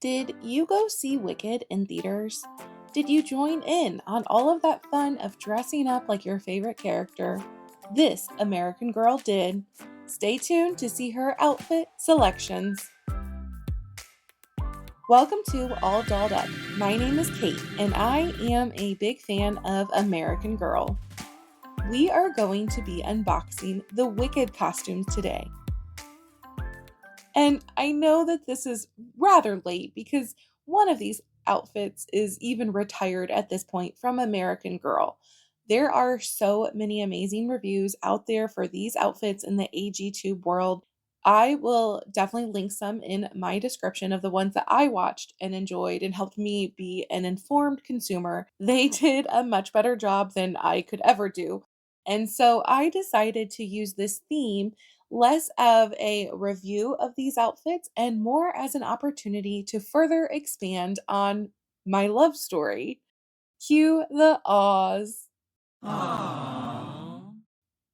Did you go see Wicked in theaters? Did you join in on all of that fun of dressing up like your favorite character? This American girl did. Stay tuned to see her outfit selections. Welcome to All Dolled Up. My name is Kate, and I am a big fan of American Girl. We are going to be unboxing the Wicked costumes today. And I know that this is rather late because one of these outfits is even retired at this point from American Girl. There are so many amazing reviews out there for these outfits in the AGTube world. I will definitely link some in my description of the ones that I watched and enjoyed and helped me be an informed consumer. They did a much better job than I could ever do. And so I decided to use this theme less of a review of these outfits and more as an opportunity to further expand on my love story. Cue the ahs Aww.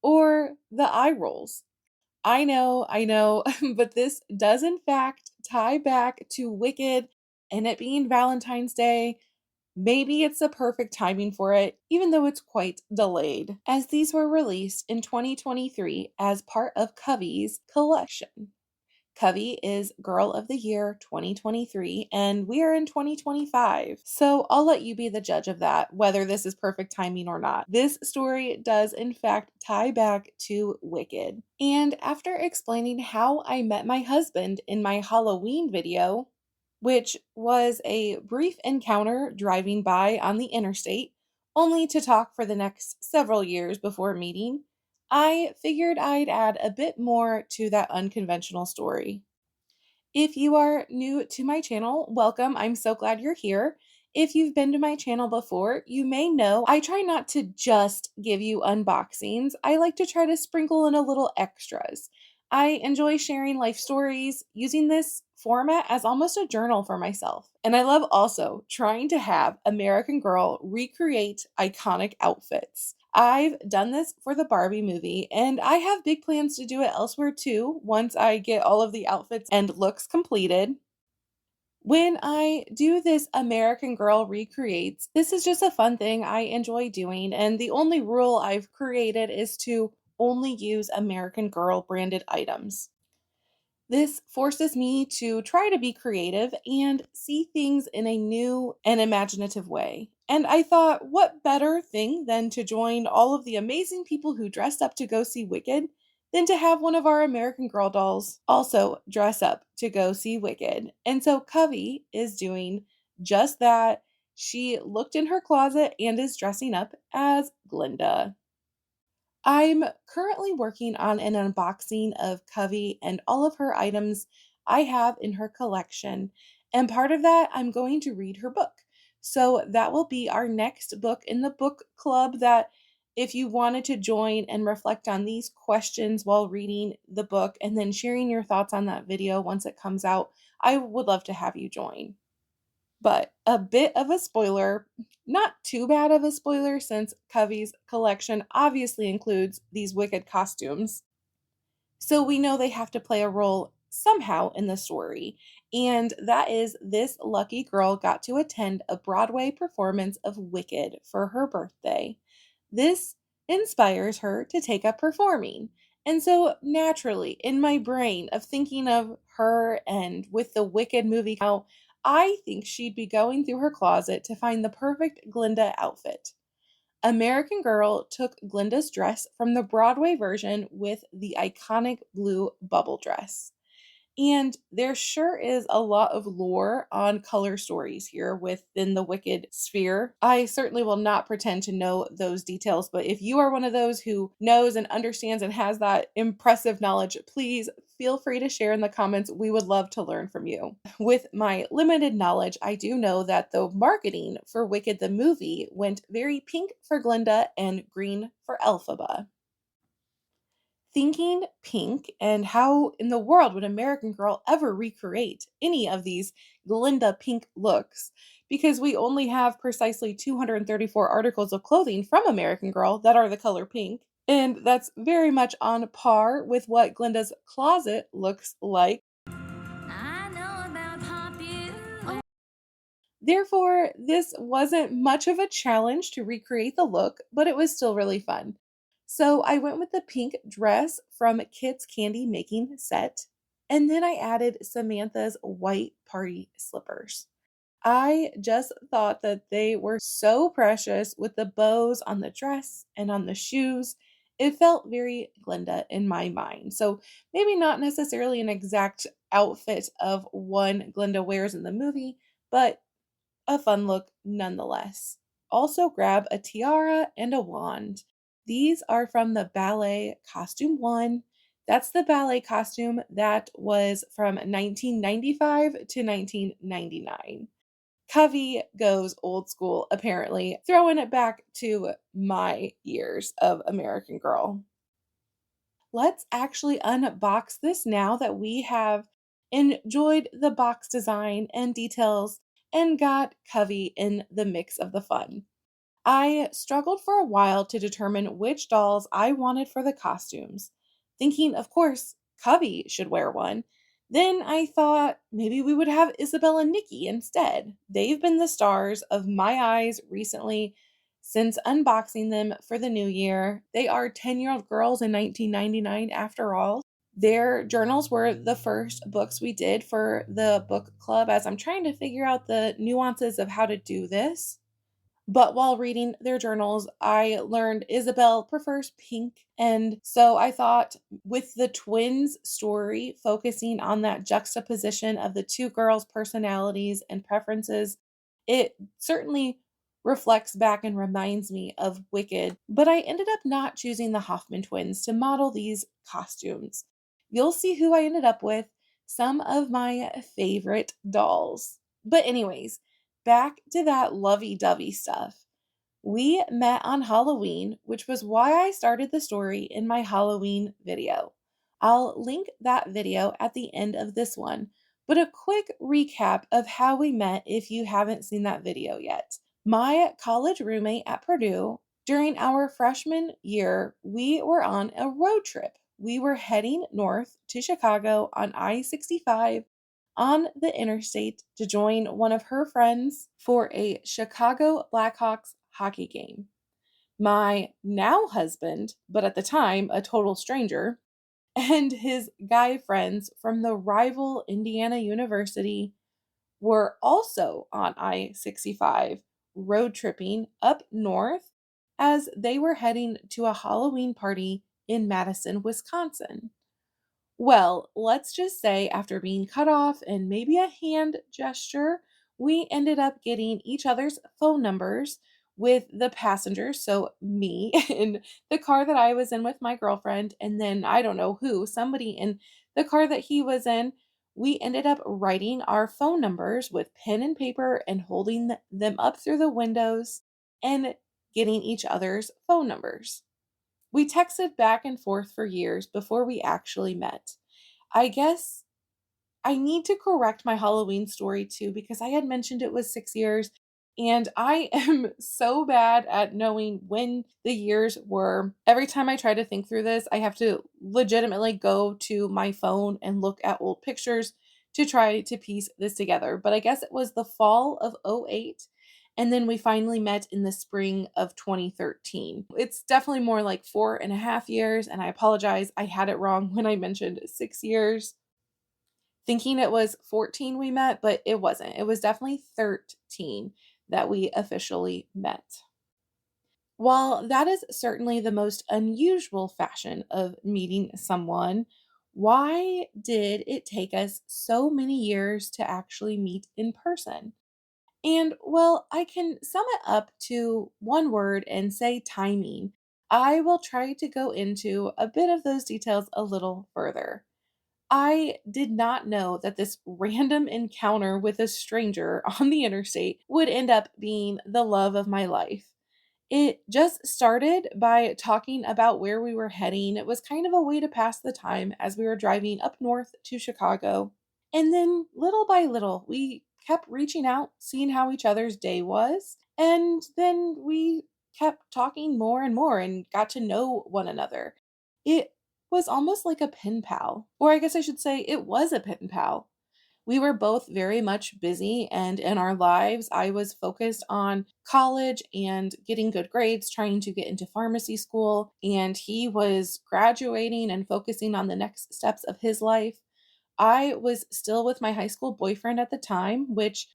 or the eye rolls. I know, but this does in fact tie back to Wicked and it being Valentine's Day. Maybe it's the perfect timing for it, even though it's quite delayed, as these were released in 2023 as part of Kavi's collection. Kavi is Girl of the Year 2023, and we are in 2025. So I'll let you be the judge of that, whether this is perfect timing or not. This story does, in fact, tie back to Wicked. And after explaining how I met my husband in my Halloween video, which was a brief encounter driving by on the interstate, only to talk for the next several years before meeting, I figured I'd add a bit more to that unconventional story. If you are new to my channel, welcome. I'm so glad you're here. If you've been to my channel before, you may know I try not to just give you unboxings. I like to try to sprinkle in a little extras. I enjoy sharing life stories, using this format as almost a journal for myself. And I love also trying to have American Girl recreate iconic outfits. I've done this for the Barbie movie, and I have big plans to do it elsewhere too once I get all of the outfits and looks completed. When I do this American Girl recreates, this is just a fun thing I enjoy doing, and the only rule I've created is to only use American Girl branded items. This forces me to try to be creative and see things in a new and imaginative way. And I thought, what better thing than to join all of the amazing people who dressed up to go see Wicked than to have one of our American Girl dolls also dress up to go see Wicked. And so Covey is doing just that. She looked in her closet and is dressing up as Glinda. I'm currently working on an unboxing of Covey and all of her items I have in her collection. And part of that, I'm going to read her book. So that will be our next book in the book club. That if you wanted to join and reflect on these questions while reading the book and then sharing your thoughts on that video once it comes out, I would love to have you join. But a bit of a spoiler, not too bad of a spoiler since Covey's collection obviously includes these Wicked costumes. So we know they have to play a role somehow in the story. And that is this lucky girl got to attend a Broadway performance of Wicked for her birthday. This inspires her to take up performing. And so naturally, in my brain of thinking of her and with the Wicked movie out, I think she'd be going through her closet to find the perfect Glinda outfit. American Girl took Glinda's dress from the Broadway version with the iconic blue bubble dress. And there sure is a lot of lore on color stories here within the Wicked sphere. I certainly will not pretend to know those details, but if you are one of those who knows and understands and has that impressive knowledge, please feel free to share in the comments. We would love to learn from you. With my limited knowledge, I do know that the marketing for Wicked the movie went very pink for Glinda and green for Elphaba. Thinking pink and how in the world would American Girl ever recreate any of these Glinda pink looks? Because we only have precisely 234 articles of clothing from American Girl that are the color pink. And that's very much on par with what Glinda's closet looks like. I know about popularity. Therefore, this wasn't much of a challenge to recreate the look, but it was still really fun. So I went with the pink dress from Kit's candy making set, and then I added Samantha's white party slippers. I just thought that they were so precious with the bows on the dress and on the shoes. It felt very Glinda in my mind. So maybe not necessarily an exact outfit of one Glinda wears in the movie, but a fun look nonetheless. Also, grab a tiara and a wand. These are from the ballet costume one. That's the ballet costume that was from 1995 to 1999. Kavi goes old school, apparently, throwing it back to my years of American Girl. Let's actually unbox this now that we have enjoyed the box design and details and got Covey in the mix of the fun. I struggled for a while to determine which dolls I wanted for the costumes, thinking, of course, Covey should wear one. Then I thought maybe we would have Isabel and Nikki instead. They've been the stars of my eyes recently since unboxing them for the new year. They are 10-year-old girls in 1999 after all. Their journals were the first books we did for the book club as I'm trying to figure out the nuances of how to do this. But while reading their journals, I learned Isabel prefers pink. And so I thought with the twins story focusing on that juxtaposition of the two girls' personalities and preferences, it certainly reflects back and reminds me of Wicked. But I ended up not choosing the Hoffman twins to model these costumes. You'll see who I ended up with, some of my favorite dolls. But, anyways, back to that lovey dovey stuff. We met on Halloween, which was why I started the story in my Halloween video. I'll link that video at the end of this one, but a quick recap of how we met if you haven't seen that video yet. My college roommate at Purdue, during our freshman year, we were on a road trip. We were heading north to Chicago on I 65 on the interstate to join one of her friends for a Chicago Blackhawks hockey game. My now husband, but at the time a total stranger, and his guy friends from the rival Indiana University were also on I 65 road tripping up north as they were heading to a Halloween party in Madison, Wisconsin. Well, let's just say after being cut off and maybe a hand gesture, we ended up getting each other's phone numbers with the passengers. So, me in the car that I was in with my girlfriend, and then I don't know who, somebody in the car that he was in. We ended up writing our phone numbers with pen and paper and holding them up through the windows and getting each other's phone numbers. We texted back and forth for years before we actually met. I guess I need to correct my Halloween story too because I had mentioned it was 6 years and I am so bad at knowing when the years were. Every time I try to think through this, I have to legitimately go to my phone and look at old pictures to try to piece this together. But I guess it was the fall of '08, and then we finally met in the spring of 2013. It's definitely more like 4.5 years, and I apologize. I had it wrong when I mentioned 6 years, thinking it was 14 we met, but it wasn't. It was definitely 13 that we officially met. While that is certainly the most unusual fashion of meeting someone, why did it take us so many years to actually meet in person? And well, I can sum it up to one word and say timing. I will try to go into a bit of those details a little further. I did not know that this random encounter with a stranger on the interstate would end up being the love of my life. It just started by talking about where we were heading. It was kind of a way to pass the time as we were driving up north to Chicago. And then little by little, we kept reaching out, seeing how each other's day was. And then we kept talking more and more and got to know one another. It was almost like a pen pal, or I guess I should say it was a pen pal. We were both very much busy, and in our lives, I was focused on college and getting good grades, trying to get into pharmacy school, and he was graduating and focusing on the next steps of his life. I was still with my high school boyfriend at the time, which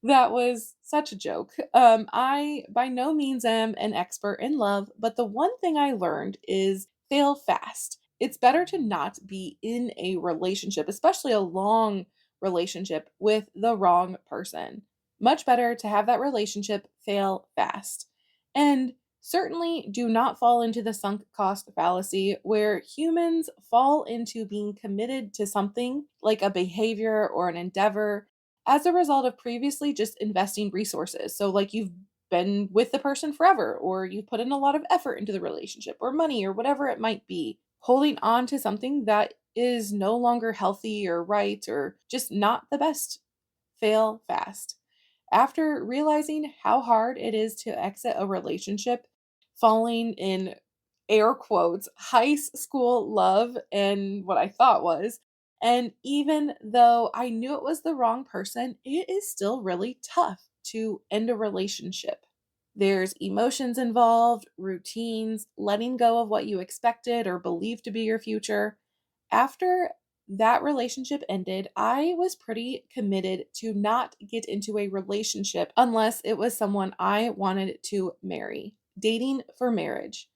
that was such a joke. I by no means am an expert in love, but the one thing I learned is fail fast. It's better to not be in a relationship, especially a long relationship, with the wrong person. Much better to have that relationship fail fast. And certainly do not fall into the sunk cost fallacy where humans fall into being committed to something like a behavior or an endeavor as a result of previously just investing resources. So, like you've been with the person forever, or you've put in a lot of effort into the relationship, or money, or whatever it might be. Holding on to something that is no longer healthy or right, or just not the best. Fail fast. After realizing how hard it is to exit a relationship, falling in air quotes, high school love and what I thought was, and even though I knew it was the wrong person, it is still really tough to end a relationship. There's emotions involved, routines, letting go of what you expected or believed to be your future. After that relationship ended, I was pretty committed to not get into a relationship unless it was someone I wanted to marry. Dating for marriage.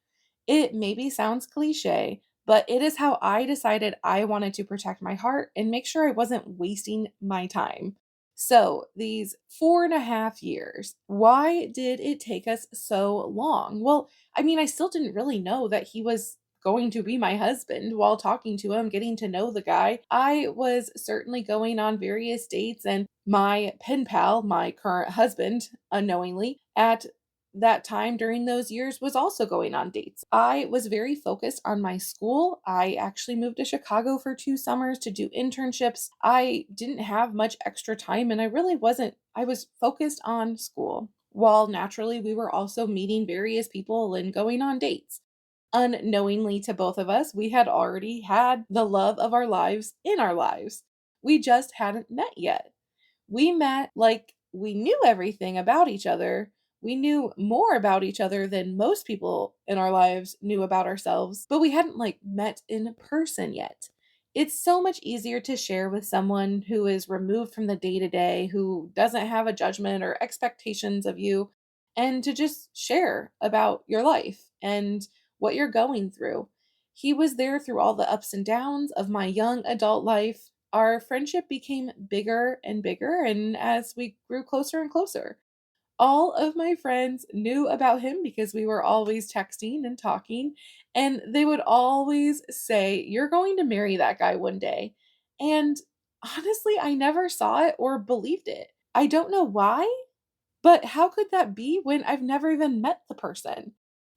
It maybe sounds cliche, but it is how I decided I wanted to protect my heart and make sure I wasn't wasting my time. So, these 4.5 years, why did it take us so long? Well, I mean, I still didn't really know that he was going to be my husband while talking to him, getting to know the guy. I was certainly going on various dates, and my pen pal, my current husband, unknowingly, at that time during those years was also going on dates. I was very focused on my school. I actually moved to Chicago for 2 summers to do internships. I didn't have much extra time and I really wasn't, I was focused on school. While naturally, we were also meeting various people and going on dates. Unknowingly to both of us, we had already had the love of our lives in our lives. We just hadn't met yet. We met like we knew everything about each other. We knew more about each other than most people in our lives knew about ourselves, but we hadn't like met in person yet. It's so much easier to share with someone who is removed from the day to day, who doesn't have a judgment or expectations of you, and to just share about your life and what you're going through. He was there through all the ups and downs of my young adult life. Our friendship became bigger and bigger, and as we grew closer and closer, all of my friends knew about him because we were always texting and talking, and they would always say, "You're going to marry that guy one day." And honestly, I never saw it or believed it. I don't know why, but how could that be when I've never even met the person?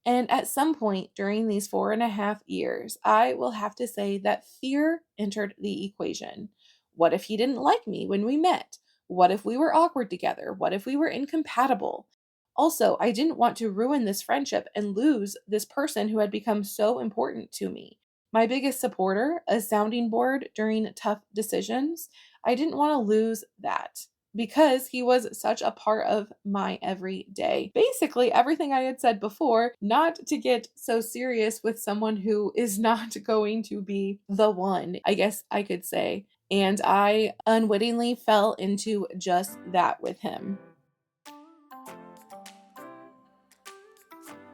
And at some point during these 4.5 years, I will have to say that fear entered the equation. What if he didn't like me when we met? What if we were awkward together? What if we were incompatible? Also, I didn't want to ruin this friendship and lose this person who had become so important to me. My biggest supporter, a sounding board during tough decisions. I didn't want to lose that because he was such a part of my everyday. Basically, everything I had said before, not to get so serious with someone who is not going to be the one, I guess I could say. And I unwittingly fell into just that with him.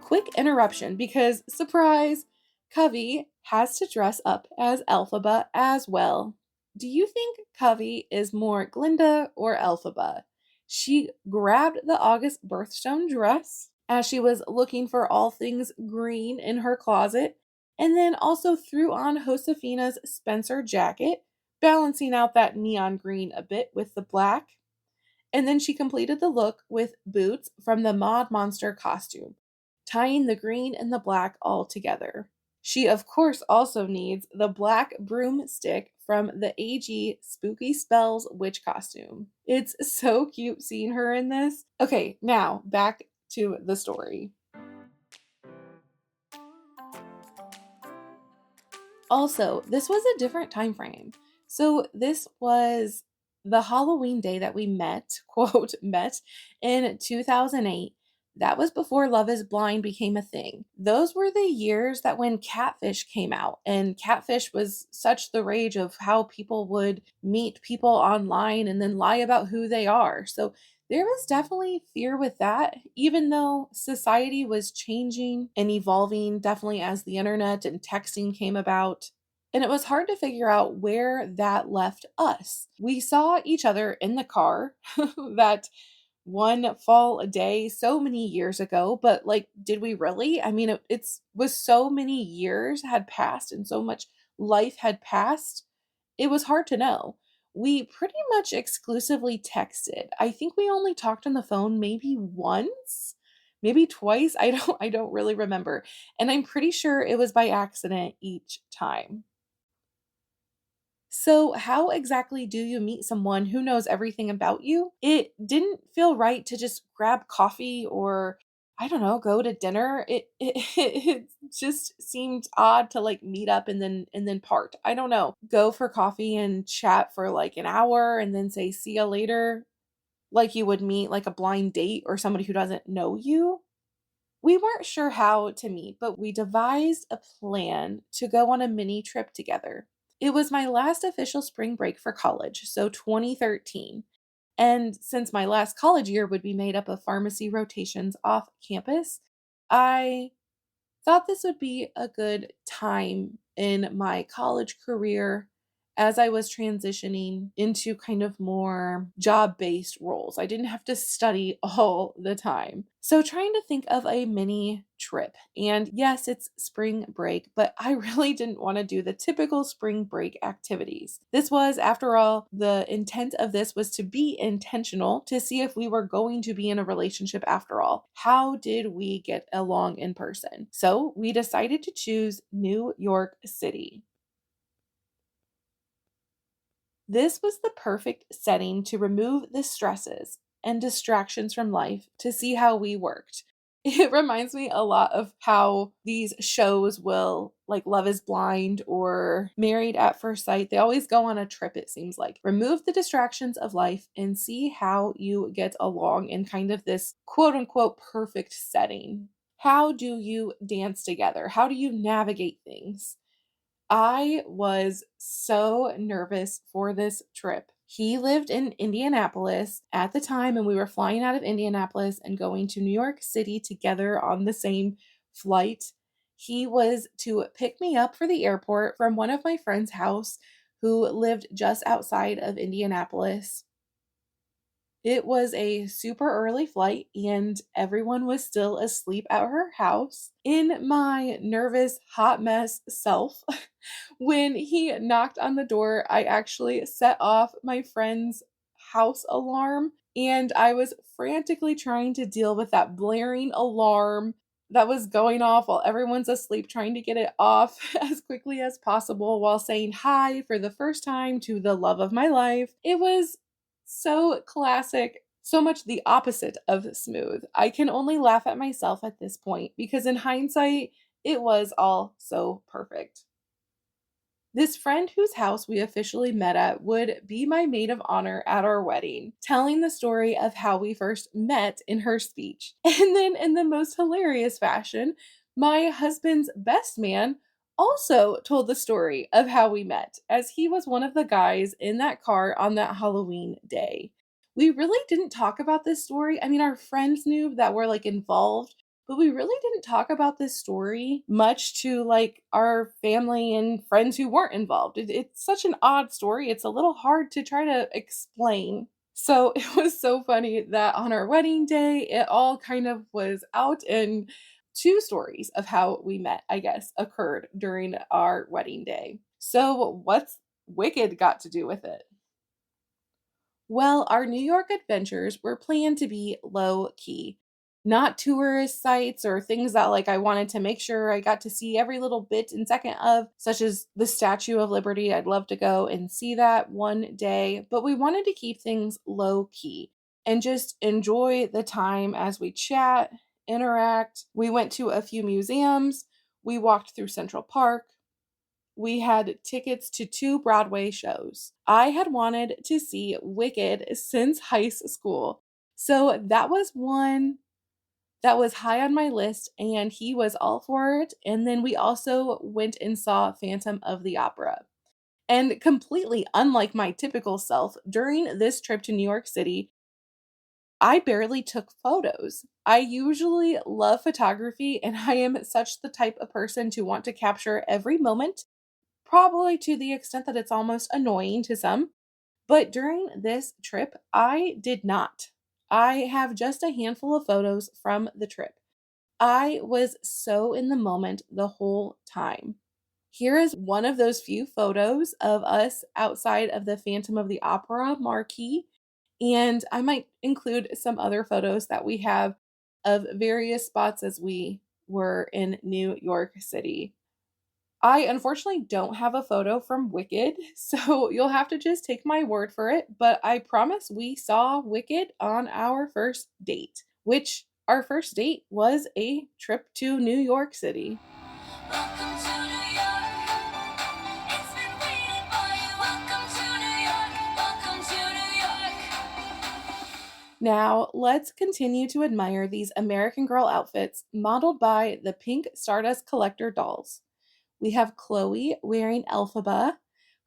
Quick interruption because, surprise, Kavi has to dress up as Elphaba as well. Do you think Kavi is more Glinda or Elphaba? She grabbed the August birthstone dress as she was looking for all things green in her closet, and then also threw on Josefina's Spencer jacket, balancing out that neon green a bit with the black. And then she completed the look with boots from the Maud Monster costume, tying the green and the black all together. She, of course, also needs the black broomstick from the AG Spooky Spells witch costume. It's so cute seeing her in this. Okay, now back to the story. Also, this was a different time frame. So this was The Halloween day that we met, quote, met in 2008, that was before Love is Blind became a thing. Those were the years that when Catfish came out, and Catfish was such the rage of how people would meet people online and then lie about who they are. So there was definitely fear with that, even though society was changing and evolving, definitely as the internet and texting came about. And it was hard to figure out where that left us. We saw each other in the car that one fall a day so many years ago, but like, did we really? I mean, it's was so many years had passed and so much life had passed, it was hard to know. We pretty much exclusively texted. I think we only talked on the phone maybe once, maybe twice. I don't really remember. And I'm pretty sure it was by accident each time. So, how exactly do you meet someone who knows everything about you? It didn't feel right to just grab coffee or, I don't know, go to dinner. It just seemed odd to like meet up and then part. I don't know. Go for coffee and chat for like an hour and then say see you later like you would meet like a blind date or somebody who doesn't know you. We weren't sure how to meet, but we devised a plan to go on a mini trip together. It was my last official spring break for college, so 2013. And since my last college year would be made up of pharmacy rotations off campus, I thought this would be a good time in my college career as I was transitioning into kind of more job based roles. I didn't have to study all the time. So, trying to think of a mini trip. And yes, it's spring break, but I really didn't want to do the typical spring break activities. This was, after all, the intent of this was to be intentional to see if we were going to be in a relationship after all. How did we get along in person? So, we decided to choose New York City. This was the perfect setting to remove the stresses and distractions from life to see how we worked. It reminds me a lot of how these shows will, like Love is Blind or Married at First Sight, they always go on a trip, it seems like. Remove the distractions of life and see how you get along in kind of this quote unquote perfect setting. How do you dance together? How do you navigate things? I was so nervous for this trip. He lived in Indianapolis at the time, and we were flying out of Indianapolis and going to New York City together on the same flight. He was to pick me up for the airport from one of my friend's house who lived just outside of Indianapolis. It was a super early flight, and everyone was still asleep at her house. In my nervous, hot mess self, when he knocked on the door, I actually set off my friend's house alarm, and I was frantically trying to deal with that blaring alarm that was going off while everyone's asleep, trying to get it off as quickly as possible while saying hi for the first time to the love of my life. It was so classic, so much the opposite of smooth. I can only laugh at myself at this point because in hindsight, it was all so perfect. This friend whose house we officially met at would be my maid of honor at our wedding, telling the story of how we first met in her speech. And then, in the most hilarious fashion, my husband's best man also told the story of how we met, as he was one of the guys in that car on that Halloween day. We really didn't talk about this story. I mean, our friends knew that we're like involved, but we really didn't talk about this story much to like our family and friends who weren't involved. It's such an odd story. It's a little hard to try to explain. So it was so funny that on our wedding day, it all kind of was out, and two stories of how we met, I guess, occurred during our wedding day. So, what's Wicked got to do with it? Well, our New York adventures were planned to be low key, not tourist sites or things that like I wanted to make sure I got to see every little bit and second of, such as the Statue of Liberty. I'd love to go and see that one day, but we wanted to keep things low key and just enjoy the time as we chat, interact. We went to a few museums, we walked through Central Park, We had tickets to 2 Broadway shows. I had wanted to see Wicked since high school. So that was one that was high on my list, and he was all for it. And then we also went and saw Phantom of the Opera. And completely unlike my typical self, during this trip to New York City, I barely took photos. I usually love photography, and I am such the type of person to want to capture every moment, probably to the extent that it's almost annoying to some. But during this trip, I did not. I have just a handful of photos from the trip. I was so in the moment the whole time. Here is one of those few photos of us outside of the Phantom of the Opera marquee, and I might include some other photos that we have of various spots as we were in New York City. I unfortunately don't have a photo from Wicked, so you'll have to just take my word for it, but I promise we saw Wicked on our first date, which our first date was a trip to New York City. Welcome to New York. It's been waiting for you. Welcome to New York. Welcome to New York. Now, let's continue to admire these American Girl outfits modeled by the Pink Stardust Collector dolls. We have Chloe wearing Elphaba.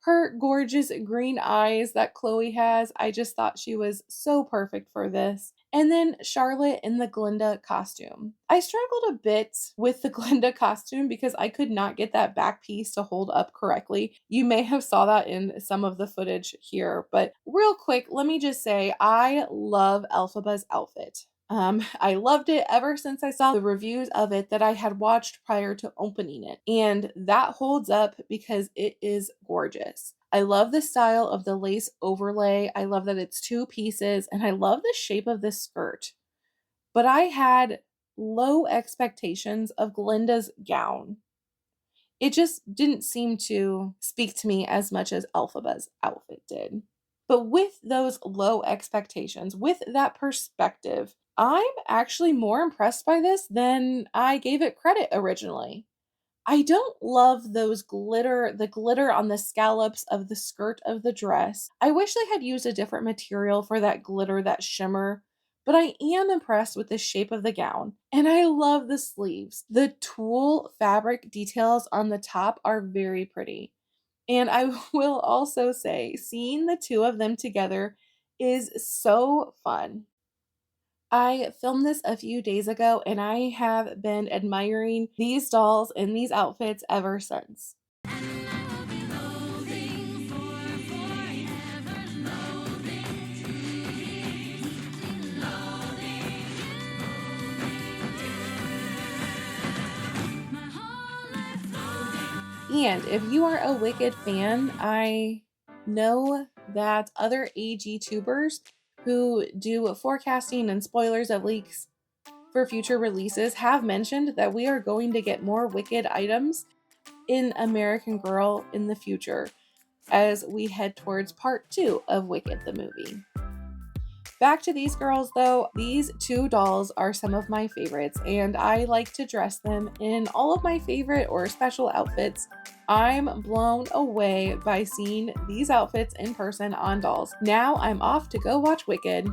Her gorgeous green eyes that Chloe has, I just thought she was so perfect for this. And then Charlotte in the Glinda costume. I struggled a bit with the Glinda costume because I could not get that back piece to hold up correctly. You may have saw that in some of the footage here, but real quick, let me just say I love Elphaba's outfit. I loved it ever since I saw the reviews of it that I had watched prior to opening it. And that holds up because it is gorgeous. I love the style of the lace overlay. I love that it's two pieces, and I love the shape of this skirt. But I had low expectations of Glinda's gown. It just didn't seem to speak to me as much as Elphaba's outfit did. But with those low expectations, with that perspective, I'm actually more impressed by this than I gave it credit originally. I don't love the glitter on the scallops of the skirt of the dress. I wish they had used a different material for that glitter, that shimmer, but I am impressed with the shape of the gown. And I love the sleeves. The tulle fabric details on the top are very pretty. And I will also say, seeing the two of them together is so fun. I filmed this a few days ago and I have been admiring these dolls and these outfits ever since. And if you are a Wicked fan, I know that other AG tubers who do forecasting and spoilers of leaks for future releases have mentioned that we are going to get more Wicked items in American Girl in the future as we head towards part 2 of Wicked the movie. Back to these girls though, these two dolls are some of my favorites and I like to dress them in all of my favorite or special outfits. I'm blown away by seeing these outfits in person on dolls. Now I'm off to go watch Wicked.